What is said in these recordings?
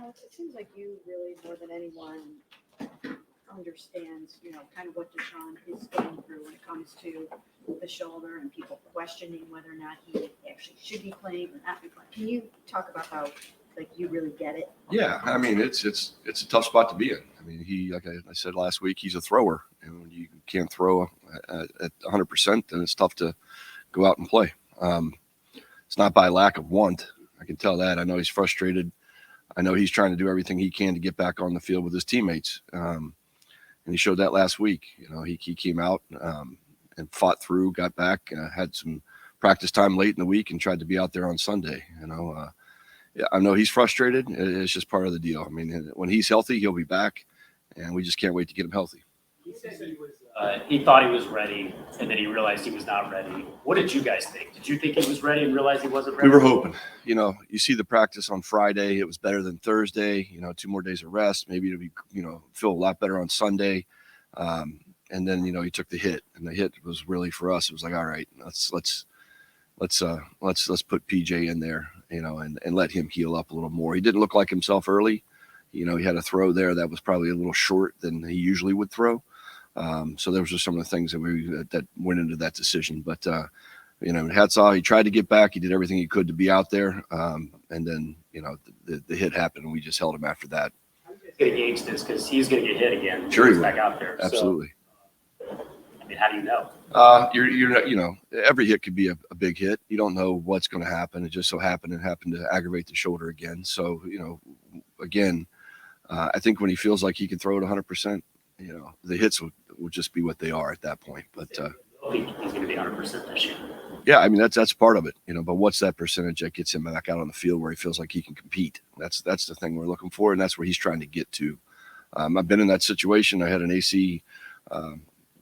it seems like you really, more than anyone, understands, kind of what Deshaun is going through when it comes to the shoulder and people questioning whether or not he actually should be playing or not be playing. Can you talk about how, you really get it? Yeah, I mean, it's a tough spot to be in. I mean, like I said last week, he's a thrower, and when you can't throw at 100%, then it's tough to go out and play. It's not by lack of want. I can tell that. I know he's frustrated. I know he's trying to do everything he can to get back on the field with his teammates. And he showed that last week. He came out and fought through, got back, had some practice time late in the week and tried to be out there on Sunday. Yeah, I know he's frustrated. It's just part of the deal. I mean, when he's healthy, he'll be back, and we just can't wait to get him healthy. He said he thought he was ready, and then he realized he was not ready. What did you guys think? Did you think he was ready and realize he wasn't ready? We were hoping. You see the practice on Friday. It was better than Thursday. 2 more days of rest. Maybe it'll be, feel a lot better on Sunday. And then, he took the hit, and the hit was really for us. It was like, all right, let's put PJ in there, and let him heal up a little more. He didn't look like himself early. He had a throw there that was probably a little short than he usually would throw. So those are some of the things that went into that decision. But, hats off. He tried to get back. He did everything he could to be out there. And then, the hit happened, and we just held him after that. I'm just going to gauge this because he's going to get hit again. Sure, he's back out there. Absolutely. So, I mean, how do you know? Every hit could be a big hit. You don't know what's going to happen. It just so happened to aggravate the shoulder again. So, again, I think when he feels like he can throw it 100%, the hits will just be what they are at that point. But I think he's going to be 100% this year. Yeah, I mean that's part of it, But what's that percentage that gets him back out on the field where he feels like he can compete? That's the thing we're looking for, and that's where he's trying to get to. I've been in that situation. I had an AC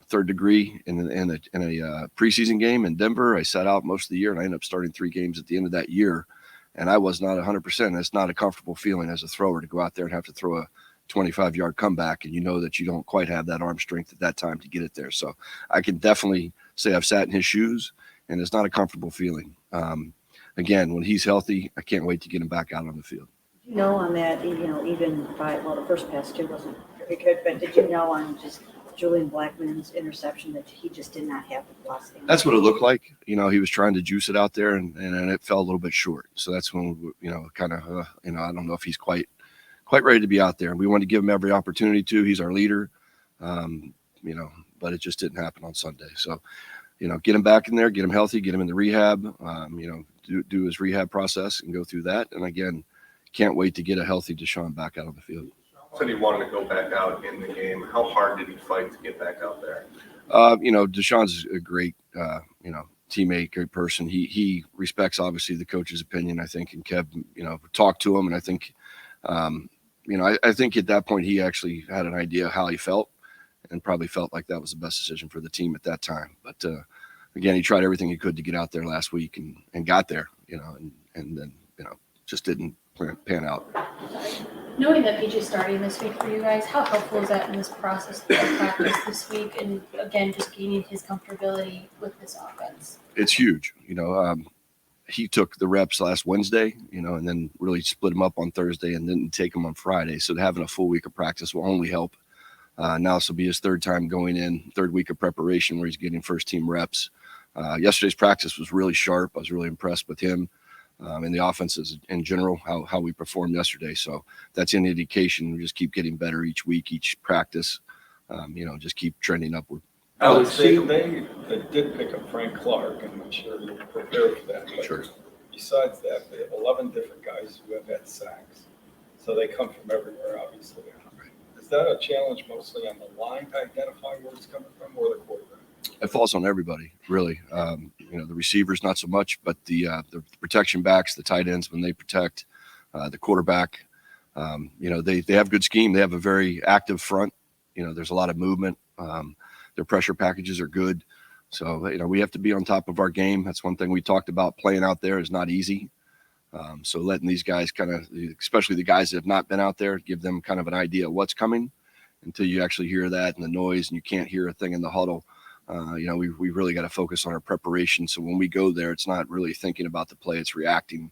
third degree in a preseason game in Denver. I sat out most of the year, and I ended up starting 3 games at the end of that year, and I was not 100%. It's not a comfortable feeling as a thrower to go out there and have to throw a 25-yard comeback, and that you don't quite have that arm strength at that time to get it there. So I can definitely say I've sat in his shoes, and it's not a comfortable feeling. Again, when he's healthy, I can't wait to get him back out on the field. On that, even the first pass too wasn't very good, but did you know on just Julian Blackman's interception that he just did not have the velocity? That's what it looked like. He was trying to juice it out there, and it fell a little bit short. So that's when, I don't know if he's quite ready to be out there. We wanted to give him every opportunity to. He's our leader, but it just didn't happen on Sunday. So, get him back in there, get him healthy, get him in the rehab, do his rehab process and go through that. And again, can't wait to get a healthy Deshaun back out on the field. Said he wanted to go back out in the game. How hard did he fight to get back out there? Deshaun's a great, teammate, great person. He respects obviously the coach's opinion, I think, and Kev, talked to him. And I think, I think at that point he actually had an idea how he felt and probably felt like that was the best decision for the team at that time. But again, he tried everything he could to get out there last week and got there, and then, just didn't pan out. Knowing that PJ is starting this week for you guys, how helpful is that in this process of practice this week? And again, just gaining his comfortability with this offense. It's huge. He took the reps last Wednesday, and then really split them up on Thursday and didn't take them on Friday. So having a full week of practice will only help. Now this will be his third time going in, third week of preparation where he's getting first team reps. Yesterday's practice was really sharp. I was really impressed with him and the offenses in general, how we performed yesterday. So that's an indication. We just keep getting better each week, each practice, just keep trending upward. See, they did pick up Frank Clark, and I'm sure you're prepared for that. But sure. Besides that, they have 11 different guys who have had sacks. So they come from everywhere, obviously. Right. Is that a challenge mostly on the line to identify where it's coming from, or the quarterback? It falls on everybody, really. The receivers, not so much, but the protection backs, the tight ends, when they protect, the quarterback, they have good scheme. They have a very active front. There's a lot of movement. Their pressure packages are good. So, we have to be on top of our game. That's one thing we talked about. Playing out there is not easy. So letting these guys especially the guys that have not been out there, give them kind of an idea of what's coming until you actually hear that and the noise and you can't hear a thing in the huddle. We really got to focus on our preparation. So when we go there, it's not really thinking about the play, it's reacting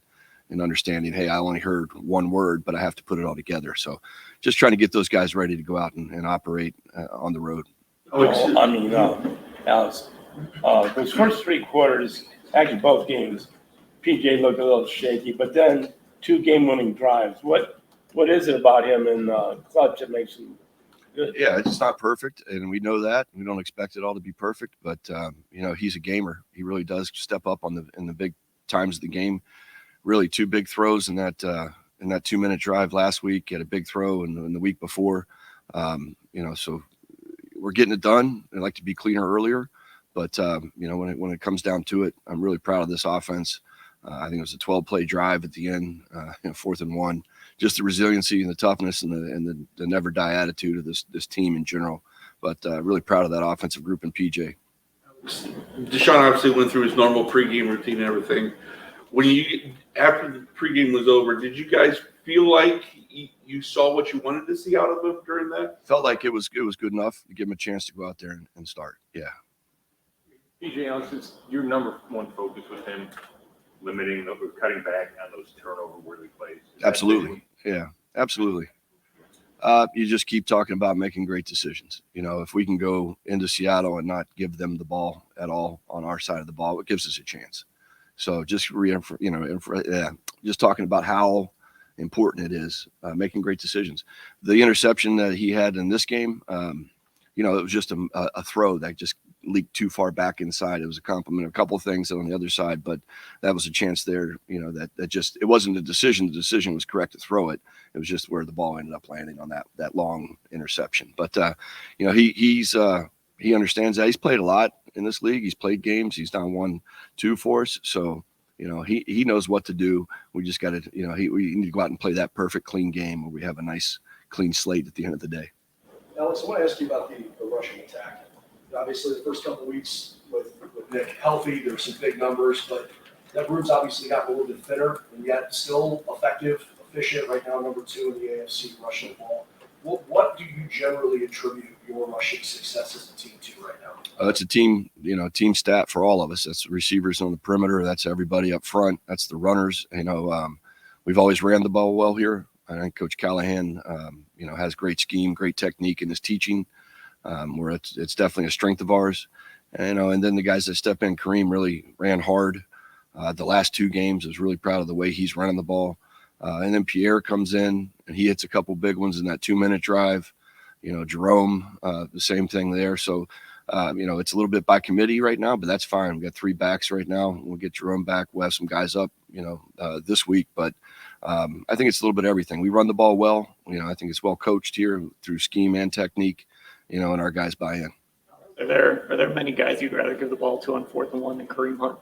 and understanding, hey, I only heard one word, but I have to put it all together. So just trying to get those guys ready to go out and operate on the road. Alex, those first 3 quarters, actually both games, PJ looked a little shaky, but then 2 game-winning drives. What is it about him in clutch that makes him good? Yeah, it's not perfect, and we know that. We don't expect it all to be perfect, but he's a gamer. He really does step up in the big times of the game. Really, 2 big throws in that 2-minute drive last week. He had a big throw in the week before. So we're getting it done. I'd like to be cleaner earlier, but when it comes down to it, I'm really proud of this offense. I think it was a 12-play drive at the end, 4th and 1. Just the resiliency and the toughness and the never die attitude of this team in general. But really proud of that offensive group and PJ. Deshaun obviously went through his normal pregame routine and everything. After the pregame was over, did you guys feel like you saw what you wanted to see out of him during that? Felt like it was good enough to give him a chance to go out there and start. Yeah. PJ, Alex, is your number one focus with him limiting or cutting back on those turnover-worthy plays? Absolutely. Yeah, absolutely. You just keep talking about making great decisions. If we can go into Seattle and not give them the ball at all on our side of the ball, it gives us a chance. So just just talking about how important it is, making great decisions. The interception that he had in this game, it was just a throw that just leaked too far back inside. It was a compliment of a couple of things on the other side, but that was a chance there, that just, it wasn't a decision. The decision was correct to throw it. It was just where the ball ended up landing on that long interception. But, he understands that. He's played a lot in this league. He's played games. He's done 1-2 for us. So, he knows what to do. We just got to, we need to go out and play that perfect, clean game where we have a nice, clean slate at the end of the day. Alex, I want to ask you about the rushing attack. Obviously, the first couple of weeks with Nick healthy, there were some big numbers, but that group's obviously gotten a little bit thinner, and yet still effective, efficient. Right now, number 2 in the AFC rushing the ball. What do you generally attribute your rushing success as a team to right now? It's a team stat for all of us. That's the receivers on the perimeter. That's everybody up front. That's the runners. We've always ran the ball well here. I think Coach Callahan, has great scheme, great technique in his teaching. Where it's definitely a strength of ours, and then the guys that step in, Kareem really ran hard. The last 2 games, I was really proud of the way he's running the ball. And then Pierre comes in and he hits a couple big ones in that 2-minute drive. Jerome, the same thing there. So, it's a little bit by committee right now, but that's fine. We've got 3 backs right now. We'll get Jerome back. We'll have some guys up, this week, but I think it's a little bit of everything. We run the ball well. I think it's well coached here through scheme and technique. And our guys buy in. Are there many guys you'd rather give the ball to on 4th and 1 than Kareem Hunt?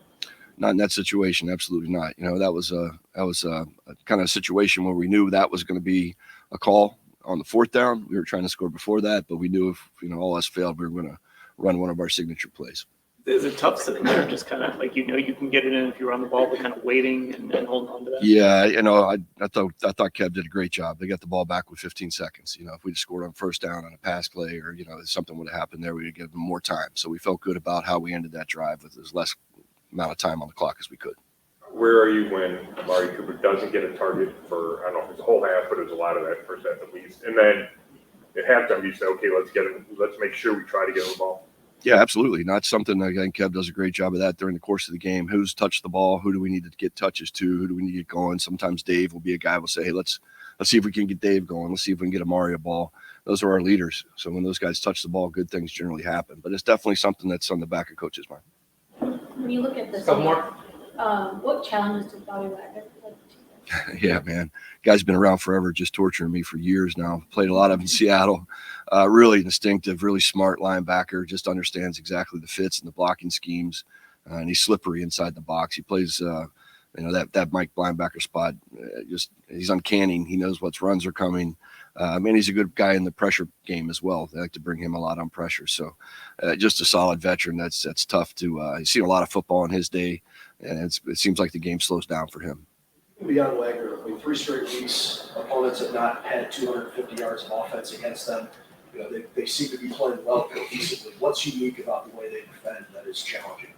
Not in that situation, absolutely not. That was a kind of situation where we knew that was going to be a call on the 4th down. We were trying to score before that, but we knew if all else failed, we were going to run one of our signature plays. Is it tough sitting there, just kind of like you can get it in if you run the ball, but kind of waiting and holding on to that? Yeah, I thought Kev did a great job. They got the ball back with 15 seconds. If we just scored on 1st down on a pass play, or something would have happened there, we'd give them more time. So we felt good about how we ended that drive with as less amount of time on the clock as we could. Where are you when Amari Cooper doesn't get a target for, I don't know if it's a whole half, but it was a lot of that first half at least. And then at halftime, you say, okay, let's make sure we try to get him the ball. Yeah, absolutely. Not something, I think Kev does a great job of that during the course of the game. Who's touched the ball? Who do we need to get touches to? Who do we need to get going? Sometimes Dave will be a guy who will say, hey, let's see if we can get Dave going. Let's see if we can get Amari a ball. Those are our leaders. So when those guys touch the ball, good things generally happen. But it's definitely something that's on the back of coach's mind. When you look at this, what challenges did Bobby Wagner like to you? Yeah, man. Guy's been around forever, just torturing me for years now. Played a lot of in Seattle. Really instinctive, really smart linebacker. Just understands exactly the fits and the blocking schemes. And he's slippery inside the box. He plays, that Mike linebacker spot. He's uncanny. He knows what runs are coming. And he's a good guy in the pressure game as well. They like to bring him a lot on pressure. So just a solid veteran. That's tough to he's seen a lot of football in his day. And it seems like the game slows down for him. Beyond Wagner, 3 straight weeks, opponents have not had 250 yards of offense against them. They seem to be playing well cohesively. What's unique about the way they defend that is challenging?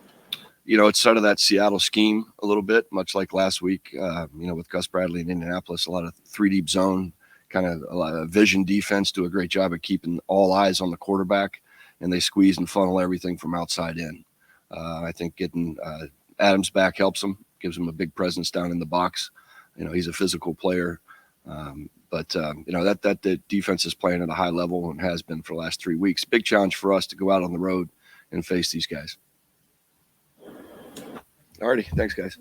it's sort of that Seattle scheme a little bit, much like last week, with Gus Bradley in Indianapolis, a lot of 3 deep zone, kind of a lot of vision defense, do a great job of keeping all eyes on the quarterback, and they squeeze and funnel everything from outside in. I think getting Adams back helps him, gives him a big presence down in the box. He's a physical player. But that defense is playing at a high level and has been for the last 3 weeks. Big challenge for us to go out on the road and face these guys. Alrighty, thanks guys.